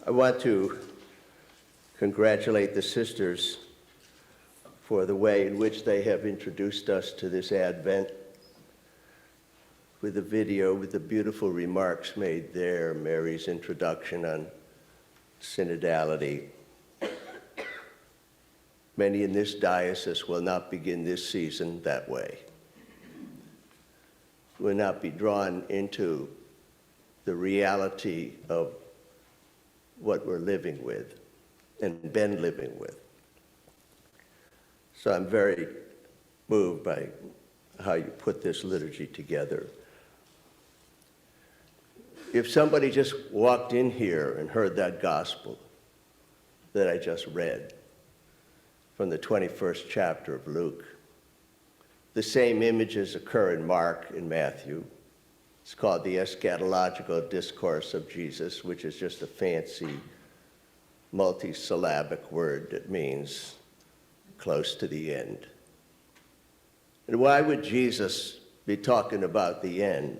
I want to congratulate the sisters for the way in which they have introduced us to this Advent with a video with the beautiful remarks made there, Mary's introduction on synodality. Many in this diocese will not begin this season that way. Will not be drawn into the reality of what we're living with and been living with. So I'm very moved by how you put this liturgy together. If somebody just walked in here and heard that gospel that I just read from the 21st chapter of Luke, the same images occur in Mark and Matthew. It's called the Eschatological Discourse of Jesus, which is just a fancy multi-syllabic word that means close to the end. And why would Jesus be talking about the end?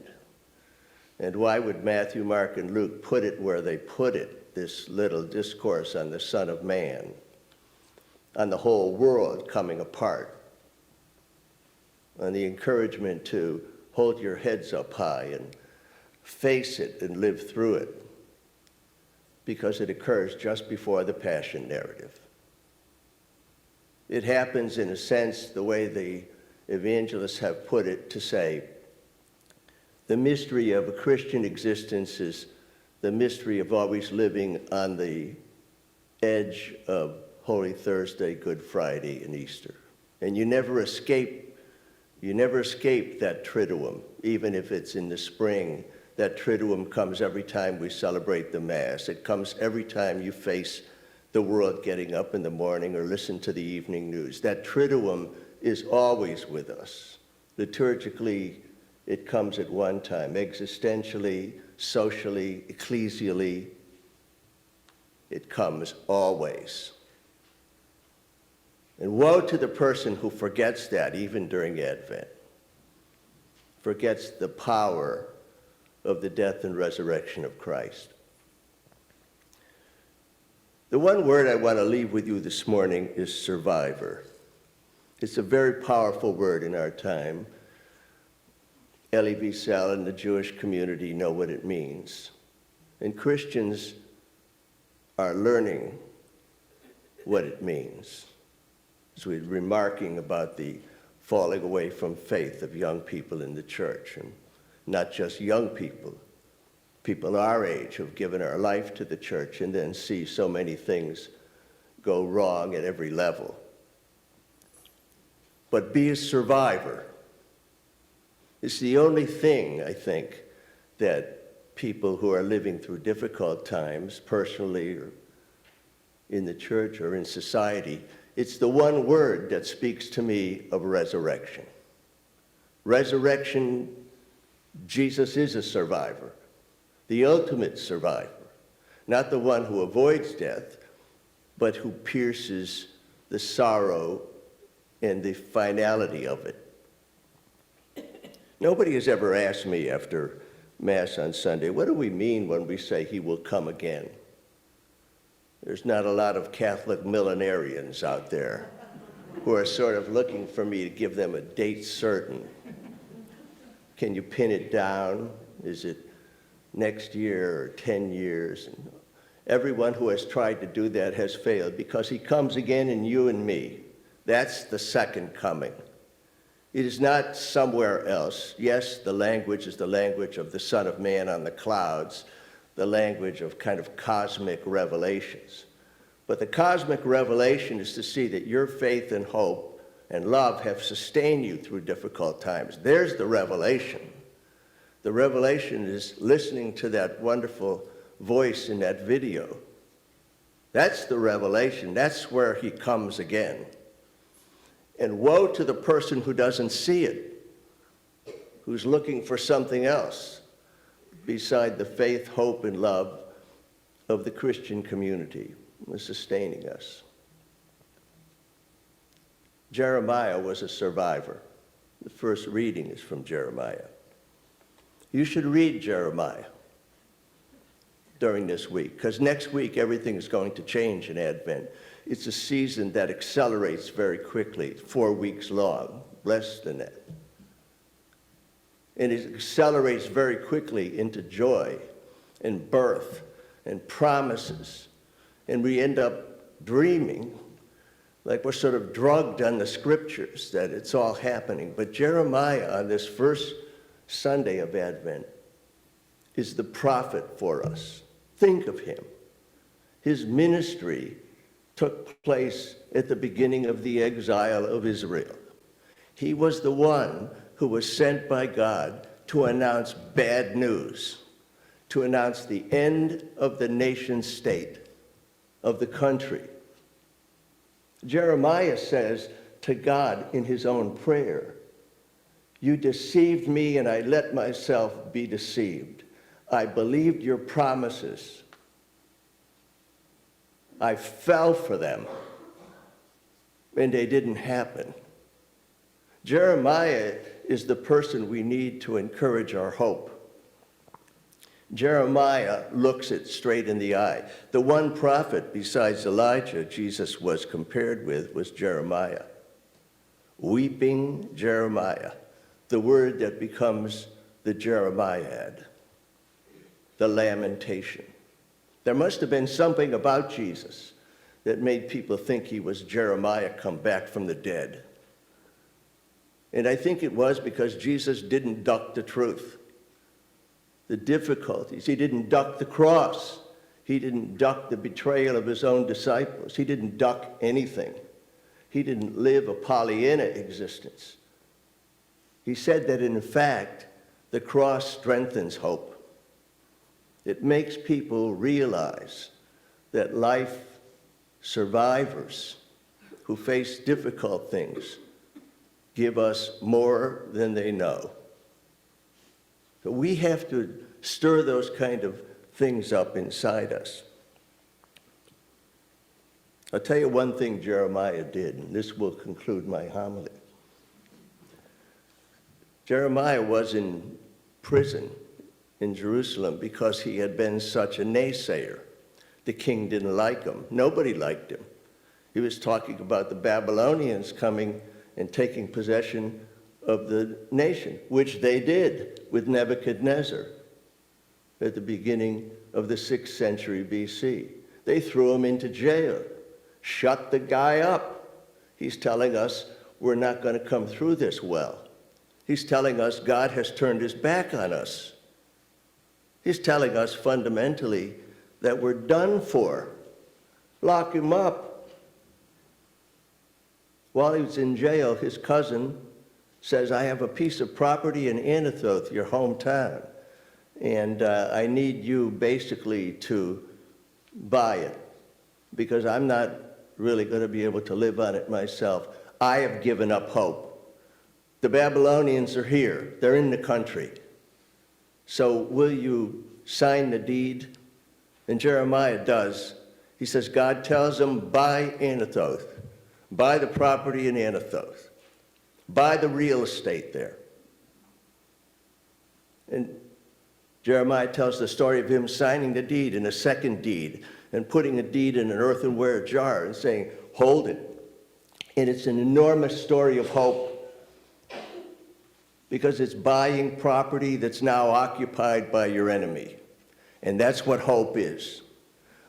And why would Matthew, Mark, and Luke put it where they put it, this little discourse on the Son of Man, on the whole world coming apart, on the encouragement to hold your heads up high and face it and live through it, because it occurs just before the Passion narrative. It happens, in a sense, the way the evangelists have put it, to say, the mystery of a Christian existence is the mystery of always living on the edge of Holy Thursday, Good Friday, and Easter. And you never escape that triduum, even if it's in the spring. That triduum comes every time we celebrate the Mass. It comes every time you face the world getting up in the morning or listen to the evening news. That triduum is always with us. Liturgically, it comes at one time. Existentially, socially, ecclesially, it comes always. And woe to the person who forgets that, even during Advent, forgets the power of the death and resurrection of Christ. The one word I want to leave with you this morning is survivor. It's a very powerful word in our time. Elie Wiesel and the Jewish community know what it means. And Christians are learning what it means. As we're remarking about the falling away from faith of young people in the church, and not just young people, people our age who've given our life to the church and then see so many things go wrong at every level. But be a survivor. It's the only thing, I think, that people who are living through difficult times, personally or in the church or in society, it's the one word that speaks to me of resurrection. Resurrection, Jesus is a survivor, the ultimate survivor, not the one who avoids death, but who pierces the sorrow and the finality of it. Nobody has ever asked me after Mass on Sunday, what do we mean when we say he will come again? There's not a lot of Catholic millenarians out there who are sort of looking for me to give them a date certain. Can you pin it down? Is it next year or 10 years? And everyone who has tried to do that has failed, because he comes again in you and me. That's the second coming. It is not somewhere else. Yes, the language is the language of the Son of Man on the clouds, the language of kind of cosmic revelations. But the cosmic revelation is to see that your faith and hope and love have sustained you through difficult times. There's the revelation. The revelation is listening to that wonderful voice in that video. That's the revelation. That's where he comes again. And woe to the person who doesn't see it, who's looking for something else beside the faith, hope, and love of the Christian community was sustaining us. Jeremiah was a survivor. The first reading is from Jeremiah. You should read Jeremiah. during this week, because next week everything is going to change in Advent. It's a season that accelerates very quickly, 4 weeks long, less than that. And it accelerates very quickly into joy and birth and promises. And we end up dreaming like we're sort of drugged on the scriptures that it's all happening. But Jeremiah, on this first Sunday of Advent, is the prophet for us. Think of him. His ministry took place at the beginning of the exile of Israel. He was the one who was sent by God to announce bad news, to announce the end of the nation state, of the country. Jeremiah says to God in his own prayer, "You deceived me and I let myself be deceived. I believed your promises. I fell for them, and they didn't happen." Jeremiah is the person we need to encourage our hope. Jeremiah looks it straight in the eye. The one prophet besides Elijah Jesus was compared with was Jeremiah. Weeping Jeremiah, the word that becomes the Jeremiad, the lamentation. There must have been something about Jesus that made people think he was Jeremiah come back from the dead. And I think it was because Jesus didn't duck the truth, the difficulties. He didn't duck the cross. He didn't duck the betrayal of his own disciples. He didn't duck anything. He didn't live a Pollyanna existence. He said that, in fact, the cross strengthens hope. It makes people realize that life survivors who face difficult things give us more than they know. So we have to stir those kind of things up inside us. I'll tell you one thing Jeremiah did, and this will conclude my homily. Jeremiah was in prison in Jerusalem because he had been such a naysayer. The king didn't like him. Nobody liked him. He was talking about the Babylonians coming and taking possession of the nation, which they did with Nebuchadnezzar at the beginning of the 6th century BC. They threw him into jail, shut the guy up. He's telling us we're not going to come through this well. He's telling us God has turned his back on us. He's telling us fundamentally that we're done for. Lock him up. While he was in jail, his cousin says, "I have a piece of property in Anathoth, your hometown, and I need you basically to buy it because I'm not really going to be able to live on it myself. I have given up hope. The Babylonians are here. They're in the country. So will you sign the deed?" And Jeremiah does. He says, God tells him, buy Anathoth. Buy the property in Anathoth. Buy the real estate there. And Jeremiah tells the story of him signing the deed and a second deed and putting a deed in an earthenware jar and saying, hold it. And it's an enormous story of hope because it's buying property that's now occupied by your enemy. And that's what hope is.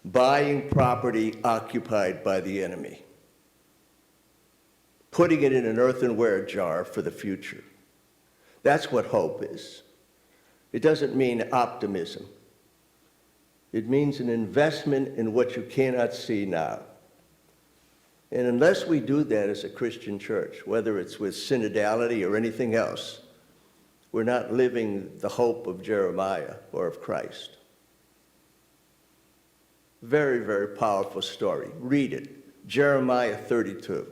Buying property occupied by the enemy. Putting it in an earthenware jar for the future. That's what hope is. It doesn't mean optimism. It means an investment in what you cannot see now. And unless we do that as a Christian church, whether it's with synodality or anything else, we're not living the hope of Jeremiah or of Christ. Very, very powerful story. Read it. Jeremiah 32.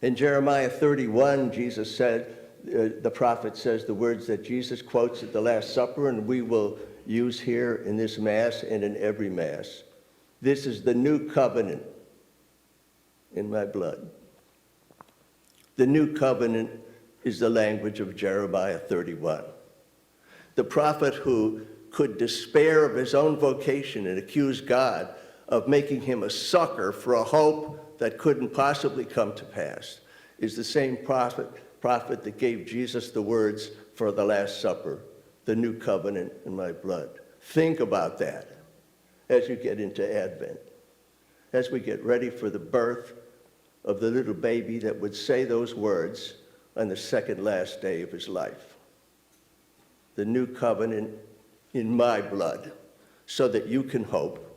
In Jeremiah 31, Jesus said, the prophet says the words that Jesus quotes at the Last Supper, and we will use here in this Mass and in every Mass. This is the new covenant in my blood. The new covenant is the language of Jeremiah 31. The prophet who could despair of his own vocation and accuse God of making him a sucker for a hope that couldn't possibly come to pass, is the same prophet that gave Jesus the words for the Last Supper, the new covenant in my blood. Think about that as you get into Advent, as we get ready for the birth of the little baby that would say those words on the second last day of his life. The new covenant in my blood, so that you can hope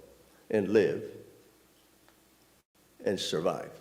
and live and survive.